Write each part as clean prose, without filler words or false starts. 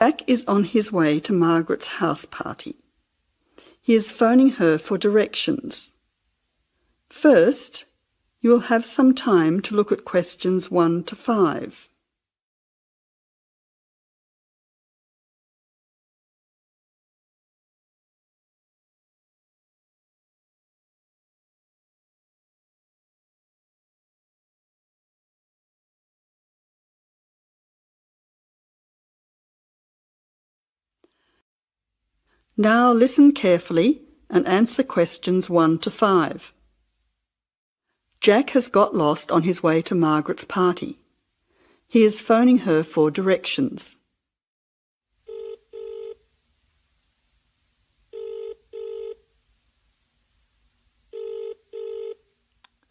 Jack is on his way to Margaret's house party. He is phoning her for directions. First, you'll have some time to look at questions 1 to 5. Now listen carefully and answer questions 1 to 5. Jack has got lost on his way to Margaret's party. He is phoning her for directions.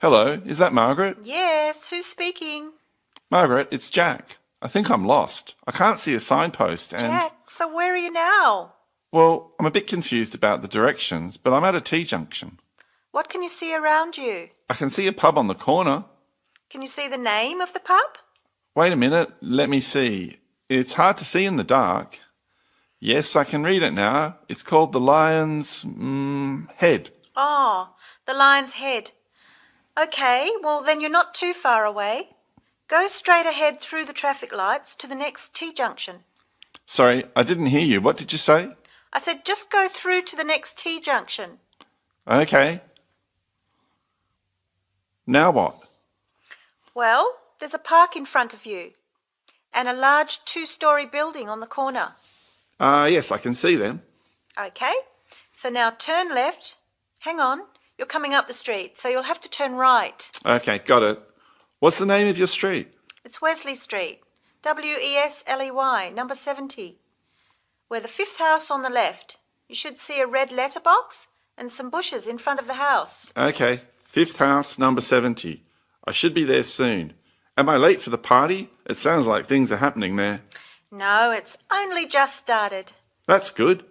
Hello, is that Margaret? Yes, who's speaking? Margaret, it's Jack. I think I'm lost. I can't see a signpost and... Jack, so where are you now? Well, I'm a bit confused about the directions, but I'm at a T-junction. What can you see around you? I can see a pub on the corner. Can you see the name of the pub? Wait a minute, let me see. It's hard to see in the dark. Yes, I can read it now. It's called the Lion's Head. Oh, the Lion's Head. Okay, well then you're not too far away. Go straight ahead through the traffic lights to the next T-junction. Sorry, I didn't hear you. What did you say? I said just go through to the next T-junction. Okay. Now what? Well, there's a park in front of you and a large 2-storey building on the corner. Yes, I can see them. Okay, so now turn left. Hang on, you're coming up the street, so you'll have to turn right. Okay, got it. What's the name of your street? It's Wesley Street, Wesley, number 70. We're the 5th house on the left. You should see a red letterbox and some bushes in front of the house. Okay, 5th house, number 70. I should be there soon. Am I late for the party? It sounds like things are happening there. No, it's only just started. That's good.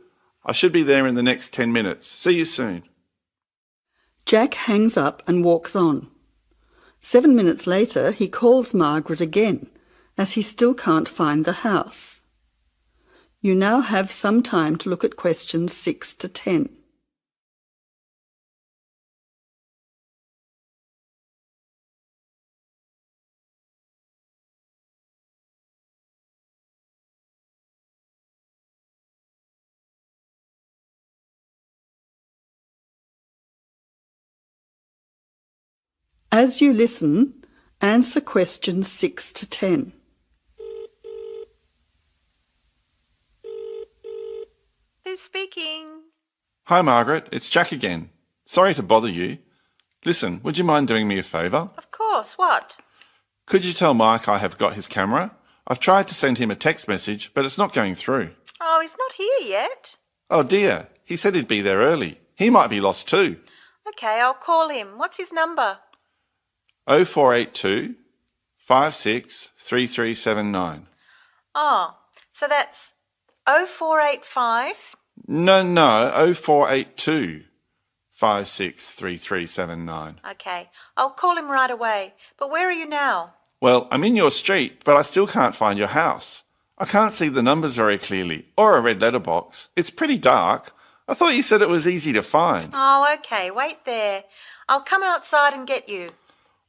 I should be there in the next 10 minutes. See you soon. Jack hangs up and walks on. 7 minutes later, he calls Margaret again, as he still can't find the house. You now have some time to look at questions 6 to 10. As you listen, answer questions 6 to 10. Who's speaking? Hi, Margaret. It's Jack again. Sorry to bother you. Listen, would you mind doing me a favour? Of course, what? Could you tell Mike I have got his camera? I've tried to send him a text message, but it's not going through. Oh, he's not here yet. Oh dear, he said he'd be there early. He might be lost too. Okay, I'll call him. What's his number? 0482 56 3379. Oh, so that's 0485. No, 0482 56 3379. Okay, I'll call him right away. But where are you now? Well, I'm in your street, but I still can't find your house. I can't see the numbers very clearly, or a red letterbox. It's pretty dark. I thought you said it was easy to find. Oh, okay, wait there. I'll come outside and get you.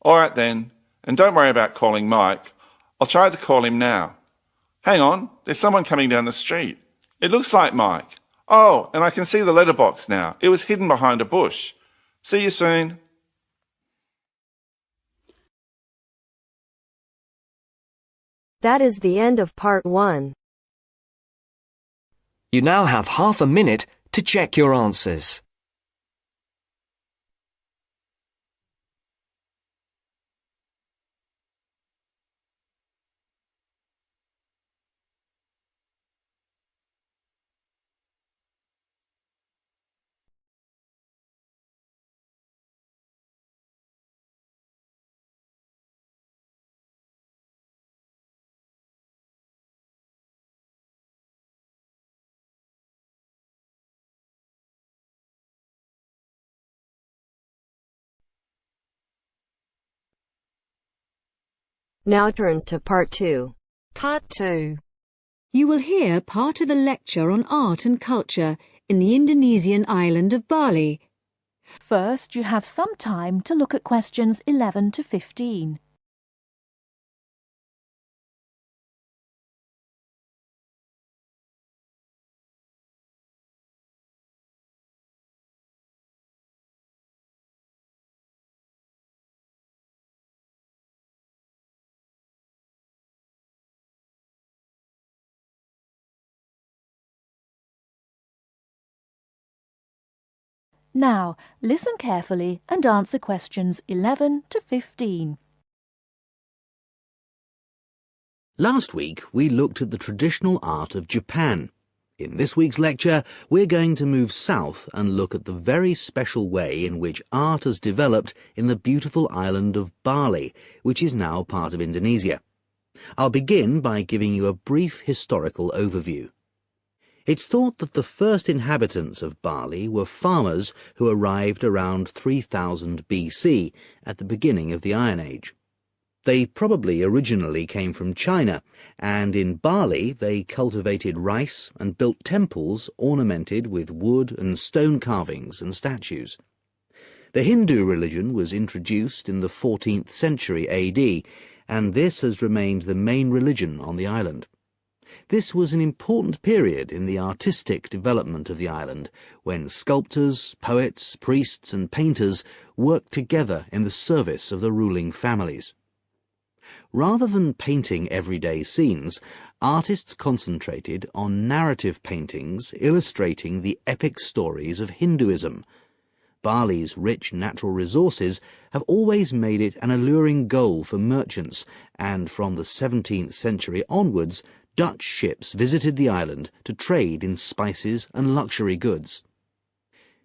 All right then, and don't worry about calling Mike. I'll try to call him now. Hang on, there's someone coming down the street. It looks like Mike. Oh, and I can see the letterbox now. It was hidden behind a bush. See you soon. That is the end of part 1. You now have half a minute to check your answers. Now turns to part 2. Part 2. You will hear part of a lecture on art and culture in the Indonesian island of Bali. First, you have some time to look at questions 11 to 15. Now, listen carefully and answer questions 11 to 15. Last week, we looked at the traditional art of Japan. In this week's lecture, we're going to move south and look at the very special way in which art has developed in the beautiful island of Bali, which is now part of Indonesia. I'll begin by giving you a brief historical overview. It's thought that the first inhabitants of Bali were farmers who arrived around 3000 BC, at the beginning of the Iron Age. They probably originally came from China, and in Bali they cultivated rice and built temples ornamented with wood and stone carvings and statues. The Hindu religion was introduced in the 14th century AD, and this has remained the main religion on the island. This was an important period in the artistic development of the island, when sculptors, poets, priests and painters worked together in the service of the ruling families. Rather than painting everyday scenes, artists concentrated on narrative paintings illustrating the epic stories of Hinduism. Bali's rich natural resources have always made it an alluring goal for merchants, and from the 17th century onwards, Dutch ships visited the island to trade in spices and luxury goods.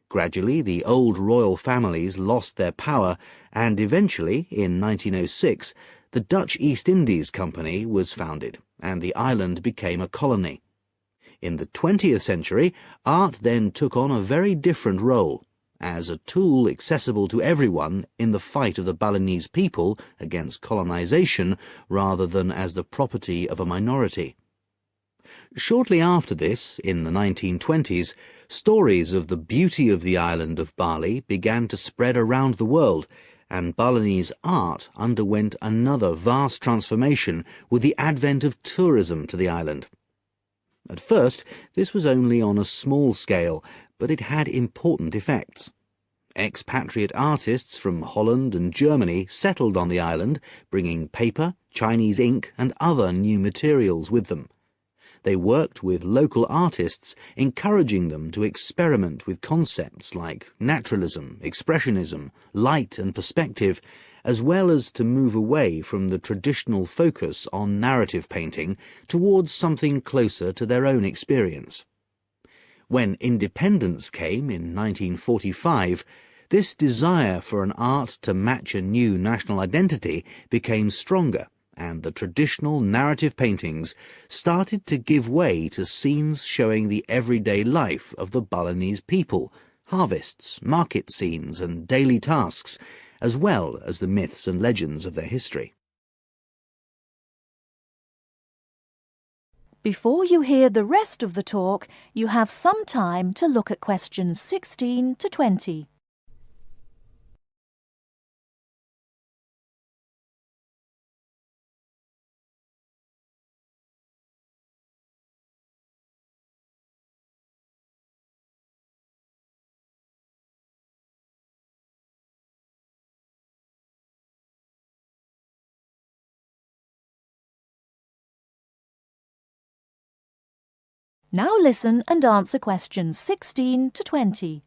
Gradually, the old royal families lost their power, and eventually, in 1906, the Dutch East Indies Company was founded, and the island became a colony. In the 20th century, art then took on a very different role, as a tool accessible to everyone in the fight of the Balinese people against colonization, rather than as the property of a minority. Shortly after this, in the 1920s, stories of the beauty of the island of Bali began to spread around the world, and Balinese art underwent another vast transformation with the advent of tourism to the island. At first, this was only on a small scale, but it had important effects. Expatriate artists from Holland and Germany settled on the island, bringing paper, Chinese ink and other new materials with them. They worked with local artists, encouraging them to experiment with concepts like naturalism, expressionism, light and perspective, as well as to move away from the traditional focus on narrative painting towards something closer to their own experience. When independence came in 1945, this desire for an art to match a new national identity became stronger, and the traditional narrative paintings started to give way to scenes showing the everyday life of the Balinese people, harvests, market scenes and daily tasks, as well as the myths and legends of their history. Before you hear the rest of the talk, you have some time to look at questions 16 to 20. Now listen and answer questions 16 to 20.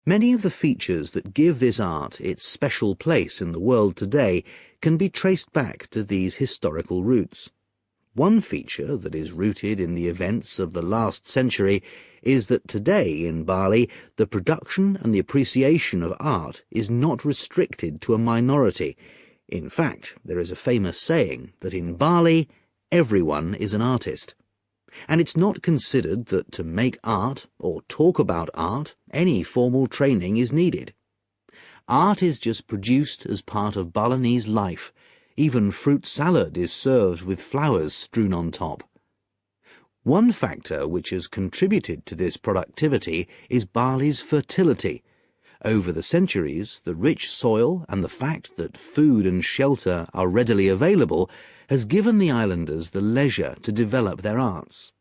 Many of the features that give this art its special place in the world today can be traced back to these historical roots. One feature that is rooted in the events of the last century is that today in Bali, the production and the appreciation of art is not restricted to a minority. In fact, there is a famous saying that in Bali, everyone is an artist. And it's not considered that to make art or talk about art, any formal training is needed. Art is just produced as part of Balinese life. Even fruit salad is served with flowers strewn on top. One factor which has contributed to this productivity is barley's fertility. Over the centuries, the rich soil and the fact that food and shelter are readily available has given the islanders the leisure to develop their arts.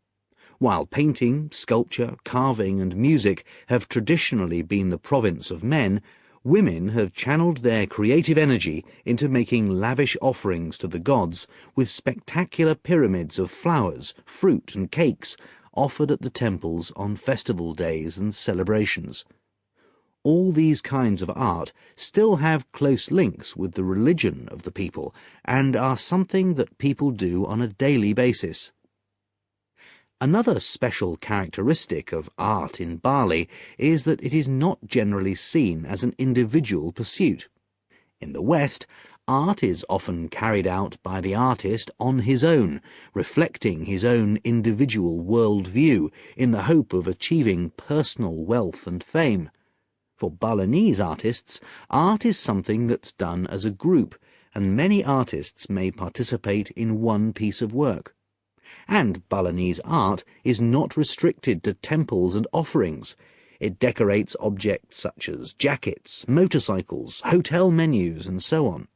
While painting, sculpture, carving and music have traditionally been the province of men, women have channeled their creative energy into making lavish offerings to the gods with spectacular pyramids of flowers, fruit and cakes offered at the temples on festival days and celebrations. All these kinds of art still have close links with the religion of the people and are something that people do on a daily basis. Another special characteristic of art in Bali is that it is not generally seen as an individual pursuit. In the West, art is often carried out by the artist on his own, reflecting his own individual worldview in the hope of achieving personal wealth and fame. For Balinese artists, art is something that's done as a group, and many artists may participate in one piece of work. And Balinese art is not restricted to temples and offerings. It decorates objects such as jackets, motorcycles, hotel menus, and so on.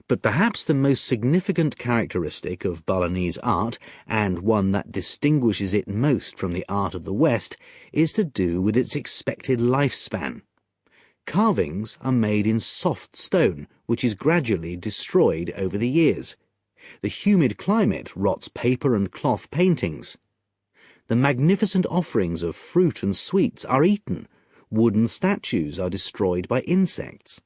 But perhaps the most significant characteristic of Balinese art, and one that distinguishes it most from the art of the West, is to do with its expected lifespan. Carvings are made in soft stone, which is gradually destroyed over the years. The humid climate rots paper and cloth paintings. The magnificent offerings of fruit and sweets are eaten. Wooden statues are destroyed by insects.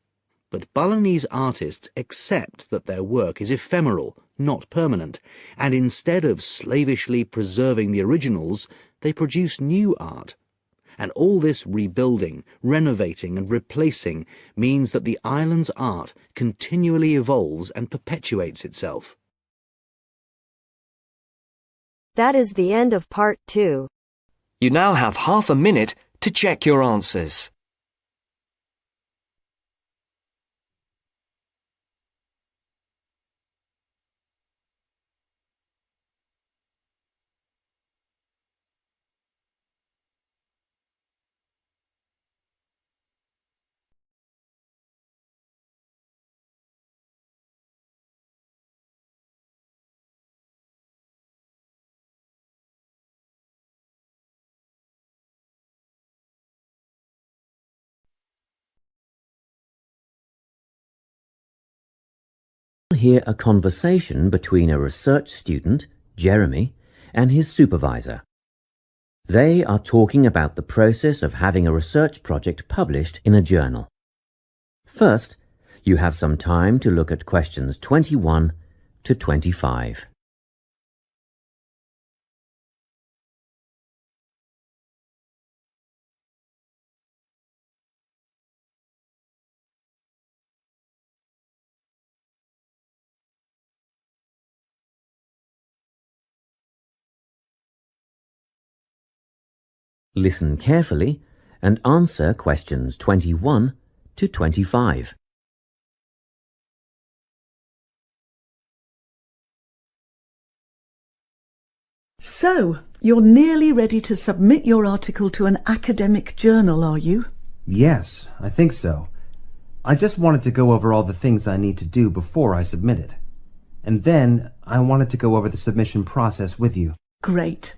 But Balinese artists accept that their work is ephemeral, not permanent, and instead of slavishly preserving the originals, they produce new art. And all this rebuilding, renovating and replacing means that the island's art continually evolves and perpetuates itself. That is the end of part 2. You now have half a minute to check your answers. Hear a conversation between a research student, Jeremy, and his supervisor. They are talking about the process of having a research project published in a journal. First, you have some time to look at questions 21 to 25. Listen carefully and answer questions 21 to 25. So, you're nearly ready to submit your article to an academic journal, are you? Yes, I think so. I just wanted to go over all the things I need to do before I submit it. And then I wanted to go over the submission process with you. Great.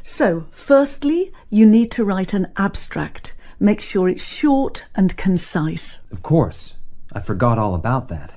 So, firstly, you need to write an abstract. Make sure it's short and concise. Of course. I forgot all about that.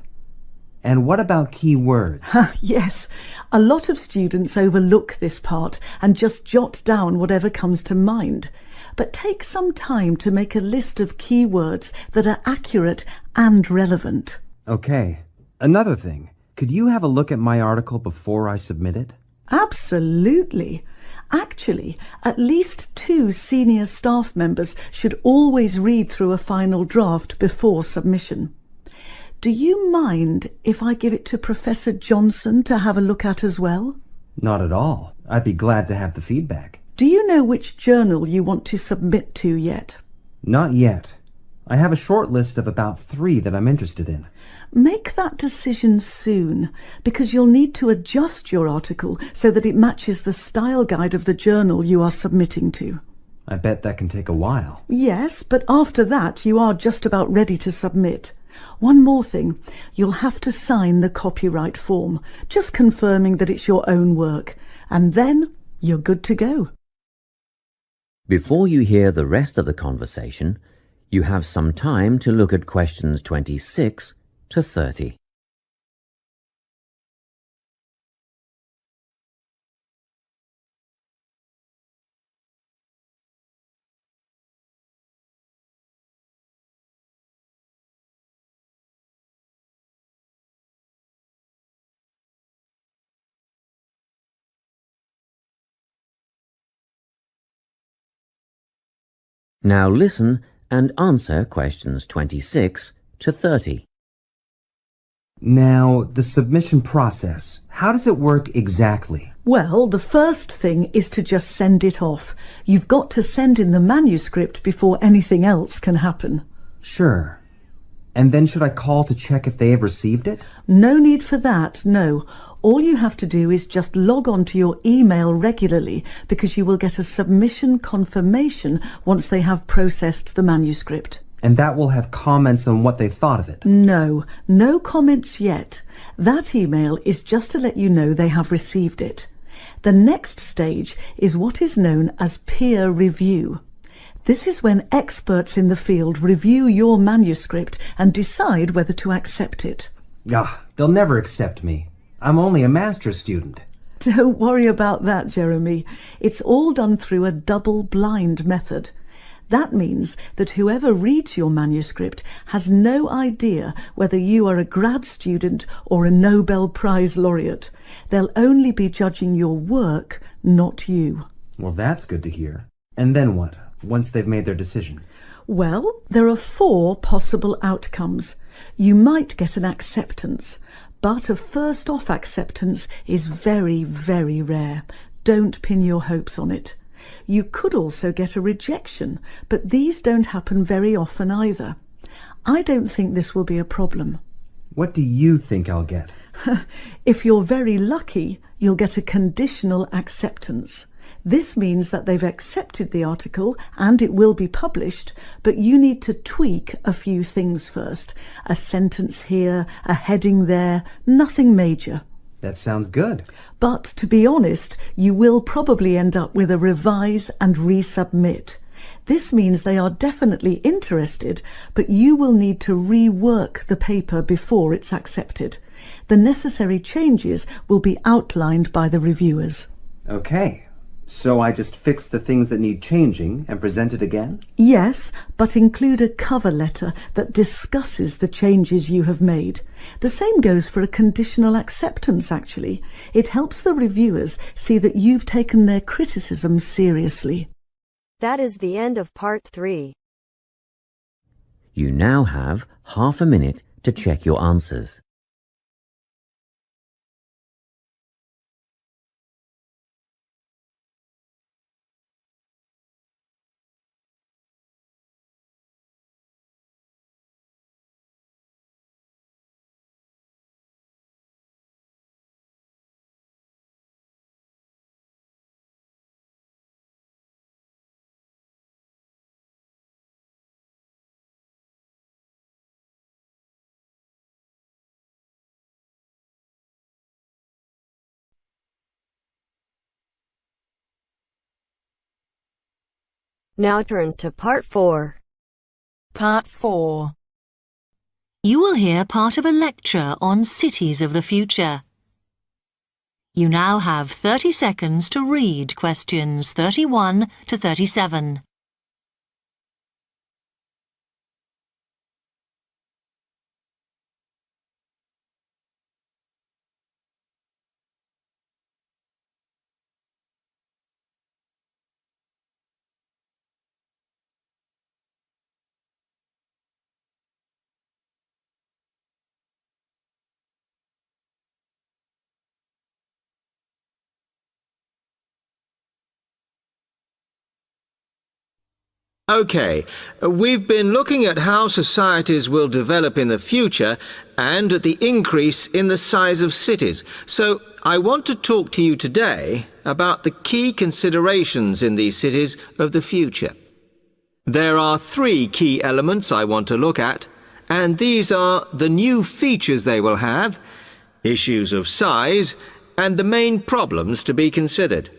And what about key words? Yes, a lot of students overlook this part and just jot down whatever comes to mind. But take some time to make a list of key words that are accurate and relevant. Okay. Another thing. Could you have a look at my article before I submit it? Absolutely. Actually, at least 2 senior staff members should always read through a final draft before submission. Do you mind if I give it to Professor Johnson to have a look at as well? Not at all. I'd be glad to have the feedback. Do you know which journal you want to submit to yet? Not yet. I have a short list of about 3 that I'm interested in. Make that decision soon, because you'll need to adjust your article so that it matches the style guide of the journal you are submitting to. I bet that can take a while. Yes, but after that you are just about ready to submit. One more thing, you'll have to sign the copyright form, just confirming that it's your own work, and then you're good to go. Before you hear the rest of the conversation, you have some time to look at questions 26 to 30. Now listen and answer questions 26 to 30. Now, the submission process. How does it work exactly? Well, the first thing is to just send it off. You've got to send in the manuscript before anything else can happen. Sure. And then should I call to check if they have received it? No need for that, no. All you have to do is just log on to your email regularly, because you will get a submission confirmation once they have processed the manuscript. And that will have comments on what they thought of it? No comments yet. That email is just to let you know they have received it. The next stage is what is known as peer review. This is when experts in the field review your manuscript and decide whether to accept it. They'll never accept me. I'm only a master's student. Don't worry about that, Jeremy. It's all done through a double-blind method. That means that whoever reads your manuscript has no idea whether you are a grad student or a Nobel Prize laureate. They'll only be judging your work, not you. Well, that's good to hear. And then what, once they've made their decision? Well, there are 4 possible outcomes. You might get an acceptance, but a first-off acceptance is very, very rare. Don't pin your hopes on it. You could also get a rejection, but these don't happen very often either. I don't think this will be a problem. What do you think I'll get? If you're very lucky, you'll get a conditional acceptance. This means that they've accepted the article and it will be published, but you need to tweak a few things first. A sentence here, a heading there, nothing major. That sounds good. But to be honest, you will probably end up with a revise and resubmit. This means they are definitely interested, but you will need to rework the paper before it's accepted. The necessary changes will be outlined by the reviewers. Okay. So I just fix the things that need changing and present it again? Yes, but include a cover letter that discusses the changes you have made. The same goes for a conditional acceptance, actually. It helps the reviewers see that you've taken their criticism seriously. That is the end of part 3. You now have half a minute to check your answers. Now turns to part 4. Part 4. You will hear part of a lecture on cities of the future. You now have 30 seconds to read questions 31 to 37. OK, we've been looking at how societies will develop in the future and at the increase in the size of cities. So I want to talk to you today about the key considerations in these cities of the future. There are 3 key elements I want to look at, and these are the new features they will have, issues of size, and the main problems to be considered.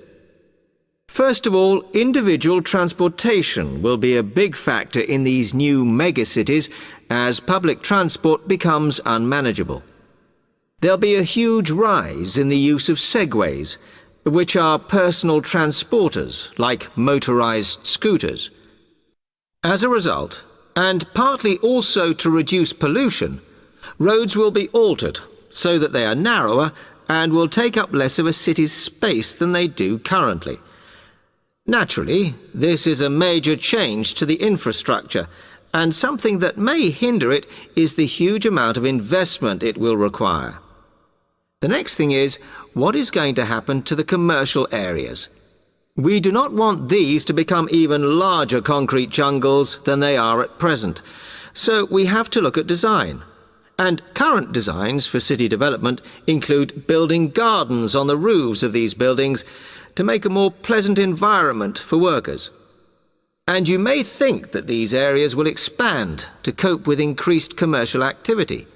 First of all, individual transportation will be a big factor in these new megacities as public transport becomes unmanageable. There'll be a huge rise in the use of segways, which are personal transporters like motorized scooters. As a result, and partly also to reduce pollution, roads will be altered so that they are narrower and will take up less of a city's space than they do currently. Naturally, this is a major change to the infrastructure, and something that may hinder it is the huge amount of investment it will require. The next thing is, what is going to happen to the commercial areas? We do not want these to become even larger concrete jungles than they are at present, so we have to look at design. And current designs for city development include building gardens on the roofs of these buildings to make a more pleasant environment for workers. And you may think that these areas will expand to cope with increased commercial activity.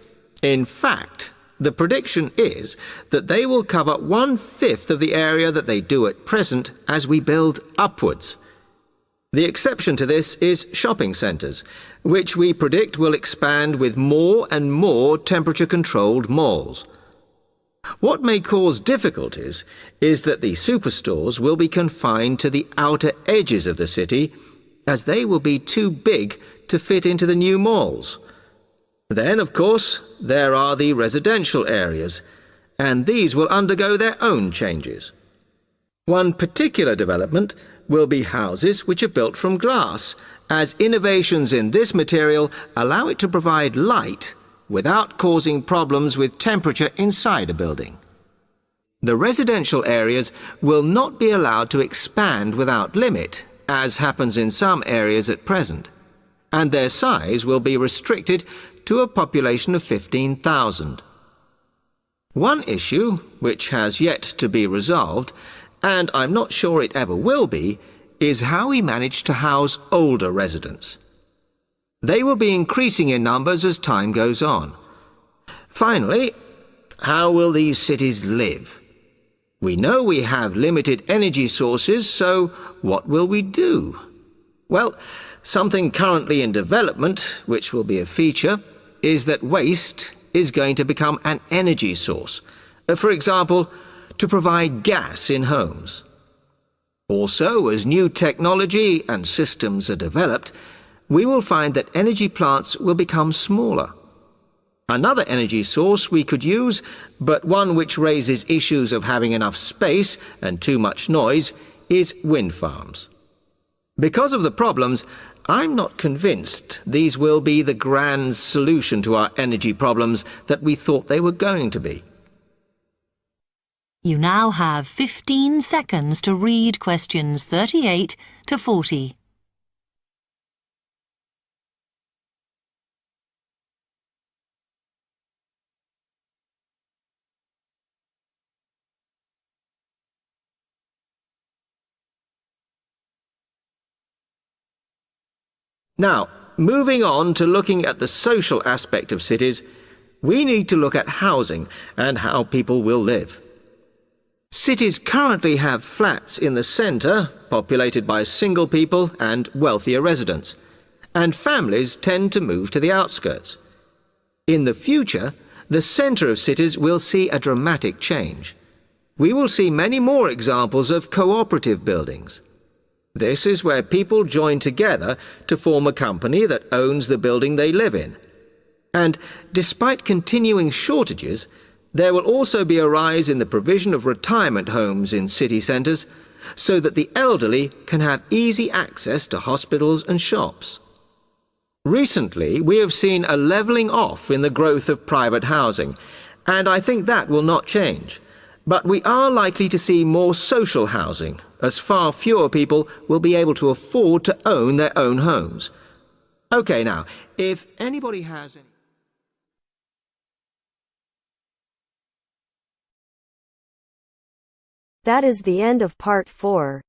In fact, the prediction is that they will cover 1/5 of the area that they do at present as we build upwards. The exception to this is shopping centres, which we predict will expand with more and more temperature-controlled malls. What may cause difficulties is that the superstores will be confined to the outer edges of the city, as they will be too big to fit into the new malls. Then, of course, there are the residential areas, and these will undergo their own changes. One particular development will be houses which are built from glass, as innovations in this material allow it to provide light without causing problems with temperature inside a building. The residential areas will not be allowed to expand without limit, as happens in some areas at present, and their size will be restricted to a population of 15,000. One issue, which has yet to be resolved, and I'm not sure it ever will be, is how we manage to house older residents. They will be increasing in numbers as time goes on. Finally, how will these cities live? We know we have limited energy sources, so what will we do? Well, something currently in development, which will be a feature, is that waste is going to become an energy source. For example, to provide gas in homes. Also, as new technology and systems are developed, we will find that energy plants will become smaller. Another energy source we could use, but one which raises issues of having enough space and too much noise, is wind farms. Because of the problems, I'm not convinced these will be the grand solution to our energy problems that we thought they were going to be. You now have 15 seconds to read questions 38 to 40. Now, moving on to looking at the social aspect of cities, we need to look at housing and how people will live. Cities currently have flats in the centre, populated by single people and wealthier residents, and families tend to move to the outskirts. In the future, the centre of cities will see a dramatic change. We will see many more examples of cooperative buildings. This is where people join together to form a company that owns the building they live in. And despite continuing shortages, there will also be a rise in the provision of retirement homes in city centres, so that the elderly can have easy access to hospitals and shops. Recently, we have seen a levelling off in the growth of private housing, and I think that will not change. But we are likely to see more social housing, as far fewer people will be able to afford to own their own homes. OK, now, if anybody has any... That is the end of part 4.